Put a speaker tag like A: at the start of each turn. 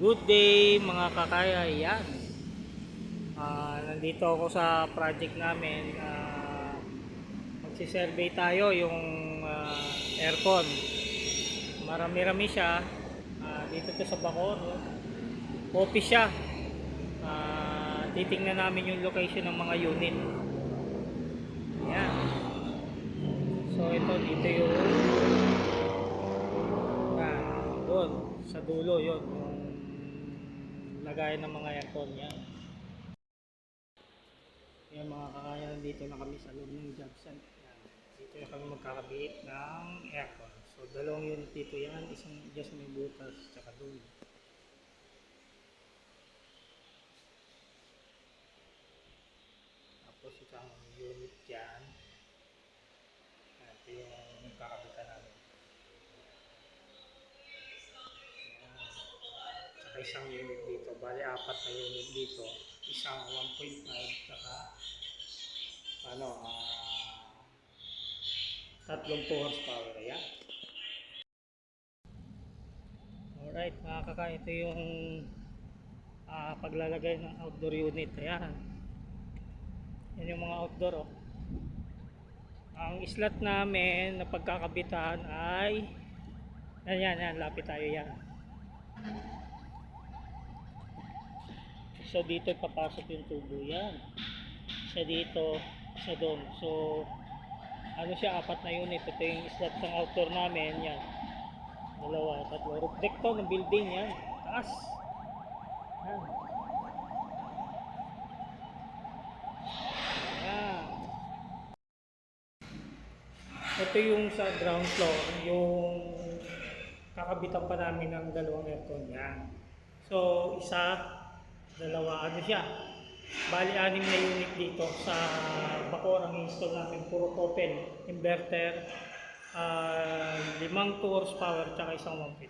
A: Good day mga kakaya, yan. Nandito ako sa project namin. Magsisurvey tayo yung aircon. Marami-rami siya. Dito to sa Bacoor. Office siya. Titingnan namin yung location ng mga unit. Yan. So dito yung doon sa dulo yun yung lagayan ng mga aircon yan. Yan mga kakaya, nandito na kami sa loob ng job site. Dito na kami magkakabit ng aircon. So dalawang unit dito yan, isang just may butas tsaka doon. Tapos isang unit dyan. Ito yung kakabitan namin. Tsaka isang unit dito, bali apat na unit dito, isang 1.5 tsaka 32 horsepower. Ayan. Alright mga kaka, ito yung paglalagay ng outdoor unit. Ayan. Yan yung mga outdoor. Ang slot namin na pagkakabitan ay yan, lapit tayo yan. So dito papasok yung tubo yan. Isa dito, isa doon. So siya, apat na unit. Ito yung slot ng outdoor namin. Yan. Dalawa, tatlo. Roof deck to ng building yan. Taas. Yan. Yan. Ito yung sa ground floor. Yung kakabitan pa namin ng dalawang aircon. Yan. So isa, dalawa, siya. Bali 6 na unit dito sa Bacoor. Ang install namin puro open inverter, 5 horsepower tsaka isang 1.5.